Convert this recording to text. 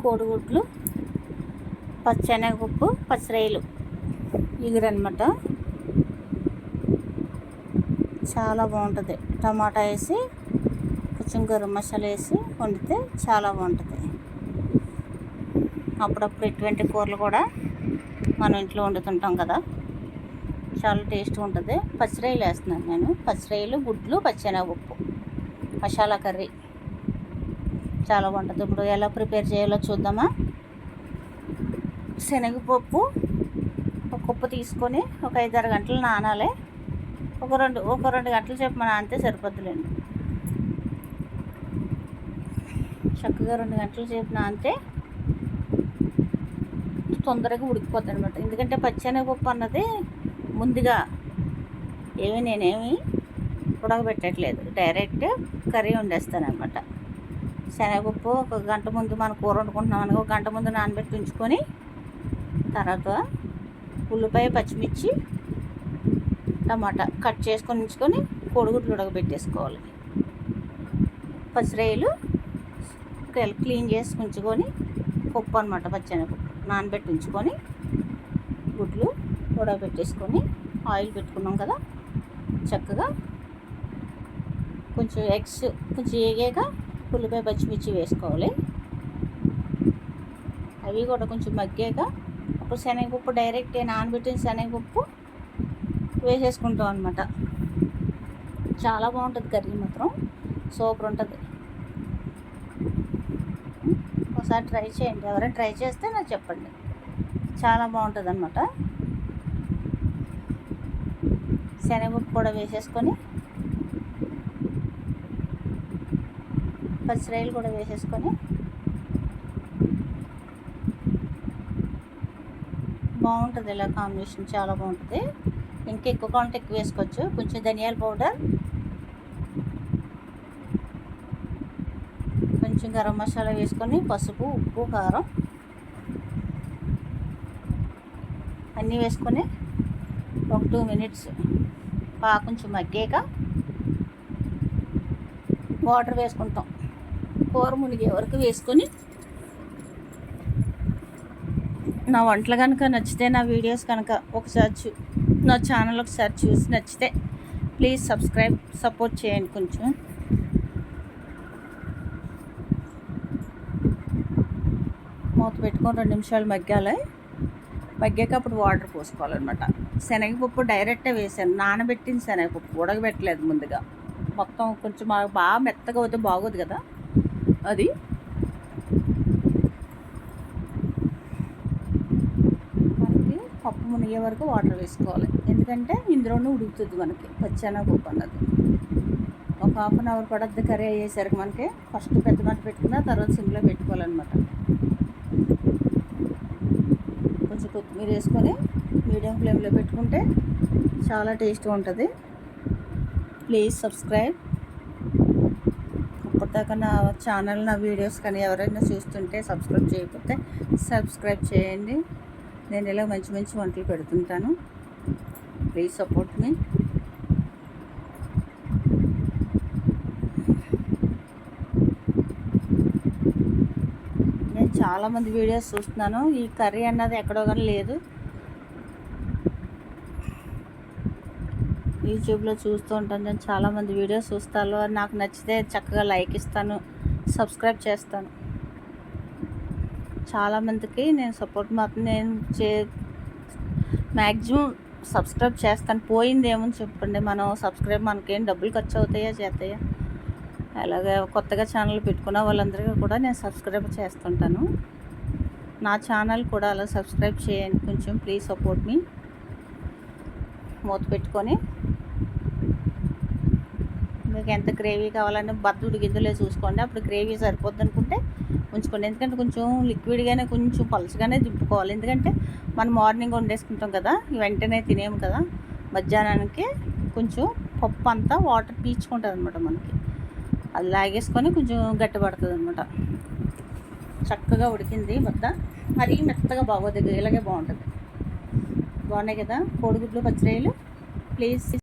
కోడిగుడ్లు, పచ్చెనగపప్పు, పచ్చిరొయ్యలు ఇగురనమాట. చాలా బాగుంటుంది. టమాటా వేసి కొంచెం గరం మసాలా వేసి వండితే చాలా బాగుంటుంది. అప్పుడప్పుడు ఇటువంటి కూరలు కూడా మనం ఇంట్లో వండుతుంటాం కదా, చాలా టేస్ట్గా ఉంటుంది. పచ్చిరొయ్యలు వేస్తున్నాను నేను. పచ్చిరొయ్యలు, గుడ్లు, పచ్చెనగపప్పు మసాలా కర్రీ చాలా బాగుంటుంది. ఇప్పుడు ఎలా ప్రిపేర్ చేయాలో చూద్దామా. శనగపప్పు ఒక కప్పు తీసుకొని ఒక 5-6 గంటలు నానాలి. ఒక రెండు గంటల సేపు నానితే సరిపోద్దులేండి. చక్కగా 2 గంటల సేపు నానితే తొందరగా ఉడికిపోతుంది అనమాట. ఎందుకంటే పచ్చెనగపప్పు అన్నది ముందుగా నేనేమి ఉడకబెట్టట్లేదు, డైరెక్ట్ కర్రీ వండేస్తాను అనమాట. శనగపప్పు ఒక గంట ముందు మనం కూర వండుకుంటున్నాం అనుకో, ఒక గంట ముందు నానబెట్టి ఉంచుకొని తర్వాత ఉల్లిపాయ, పచ్చిమిర్చి, టమాటా కట్ చేసుకొని ఉంచుకొని కోడిగుడ్లు ఉడకబెట్టేసుకోవాలి. పచ్చిరొయ్యలు క్లీన్ చేసి ఉంచుకొని పప్పు అనమాట, పచ్చెనగపప్పు నానబెట్టి ఉంచుకొని గుడ్లు ఉడకబెట్టేసుకొని ఆయిల్ పెట్టుకున్నాం కదా, చక్కగా కొంచెం ఎగ్స్ కొంచెం వేగాక ఉల్లిపాయ, పచ్చిమిర్చి వేసుకోవాలి. అవి కూడా కొంచెం మగ్గాక అప్పుడు శనగపప్పు డైరెక్ట్ నానబెట్టిన శనగపప్పు వేసేసుకుంటాం అనమాట. చాలా బాగుంటుంది కర్రీ, మాత్రం సూపర్ ఉంటుంది. ఒకసారి ట్రై చేయండి. ఎవరైనా ట్రై చేస్తే నాకు చెప్పండి, చాలా బాగుంటుంది అనమాట. శనగపప్పు కూడా వేసేసుకొని పచ్చిరొయ్యలు కూడా వేసేసుకొని బాగుంటుంది. ఇలా కాంబినేషన్ చాలా బాగుంటుంది. ఇంకా ఎక్కువ కావాలంటే ఎక్కువ వేసుకోవచ్చు. కొంచెం ధనియాల పౌడర్, కొంచెం గరం మసాలా వేసుకొని పసుపు, ఉప్పు, కారం అన్నీ వేసుకొని ఒక 2 మినిట్స్ కొంచెం మగ్గాక వాటర్ వేసుకుంటాం. కూర మునిగే వరకు వేసుకొని, నా వంటలు కనుక నచ్చితే, నా వీడియోస్ కనుక ఒకసారి నా ఛానల్ ఒకసారి చూసి నచ్చితే ప్లీజ్ సపోర్ట్ చేయండి. కొంచెం మూత పెట్టుకొని 2 నిమిషాలు మగ్గాక అప్పుడు వాటర్ పోసుకోవాలన్నమాట. శనగపప్పు డైరెక్టే వేసాను, నానబెట్టిన శనగపప్పు, ఉడకబెట్టలేదు ముందుగా. మొత్తం కొంచెం బాగా మెత్తగా అవుతే బాగోదు కదా, అది మనకి పప్పు మునిగే వరకు వాటర్ వేసుకోవాలి. ఎందుకంటే ఇందులోనే ఉడుకుతుంది మనకి పచ్చెనగపప్పు అన్నది. ఒక 1/2 అవర్ పడద్ది కర్రీ అయ్యేసరికి మనకి. ఫస్ట్ పెద్ద మంట పెట్టుకున్న తర్వాత సిమ్లో పెట్టుకోవాలన్నమాట. కొంచెం కొత్తిమీర వేసుకొని మీడియం ఫ్లేమ్లో పెట్టుకుంటే చాలా టేస్ట్గా ఉంటుంది. Please subscribe. ఇప్పటిదాకా నా ఛానల్, నా వీడియోస్ కానీ ఎవరైనా చూస్తుంటే సబ్స్క్రైబ్ చేయకపోతే సబ్స్క్రైబ్ చేయండి. నేను ఇలా మంచి మంచి వంటలు పెడుతుంటాను. ప్లీజ్ సపోర్ట్ మీ. నేను చాలామంది వీడియోస్ చూస్తున్నాను, ఈ కర్రీ అన్నది ఎక్కడో కానీ లేదు. యూట్యూబ్లో చూస్తూ ఉంటాను నేను, చాలామంది వీడియోస్ చూస్తాను. నాకు నచ్చితే చక్కగా లైక్ ఇస్తాను, సబ్స్క్రైబ్ చేస్తాను. చాలామందికి నేను సపోర్ట్ మాత్రం నేను మ్యాక్సిమం సబ్స్క్రైబ్ చేస్తాను. పోయిందేమో చెప్పండి. మనం సబ్స్క్రైబ్ మనకేం డబ్బులు ఖర్చు అవుతాయా, చేస్తాయా? అలాగే కొత్తగా ఛానల్ పెట్టుకున్న వాళ్ళందరికీ కూడా నేను సబ్స్క్రైబ్ చేస్తుంటాను. నా ఛానల్ కూడా అలా సబ్స్క్రైబ్ చేయండి కొంచెం, ప్లీజ్ సపోర్ట్ మీ. మూత పెట్టుకొని మీకు ఎంత గ్రేవీ కావాలని బద్దుడి గిద్దలే చూసుకోండి. అప్పుడు గ్రేవీ సరిపోద్ది అనుకుంటే ఉంచుకోండి. ఎందుకంటే కొంచెం లిక్విడ్గానే, కొంచెం పలుచగానే దింపుకోవాలి. ఎందుకంటే మనం మార్నింగ్ వండేసుకుంటాం కదా, వెంటనే తినేము కదా. మధ్యాహ్నానికి కొంచెం పప్పు అంతా వాటర్ పీల్చుకుంటుంది అనమాట మనకి. అది లాగేసుకొని కొంచెం గట్టి పడుతుంది అనమాట. చక్కగా ఉడికింది ముద్ద. మరీ మెత్తగా బాగోదు, ఇలాగే బాగుంటుంది. బాగున్నాయి కదా కోడిగుడ్లు, పచ్చిరొయ్యలు. ప్లీజ్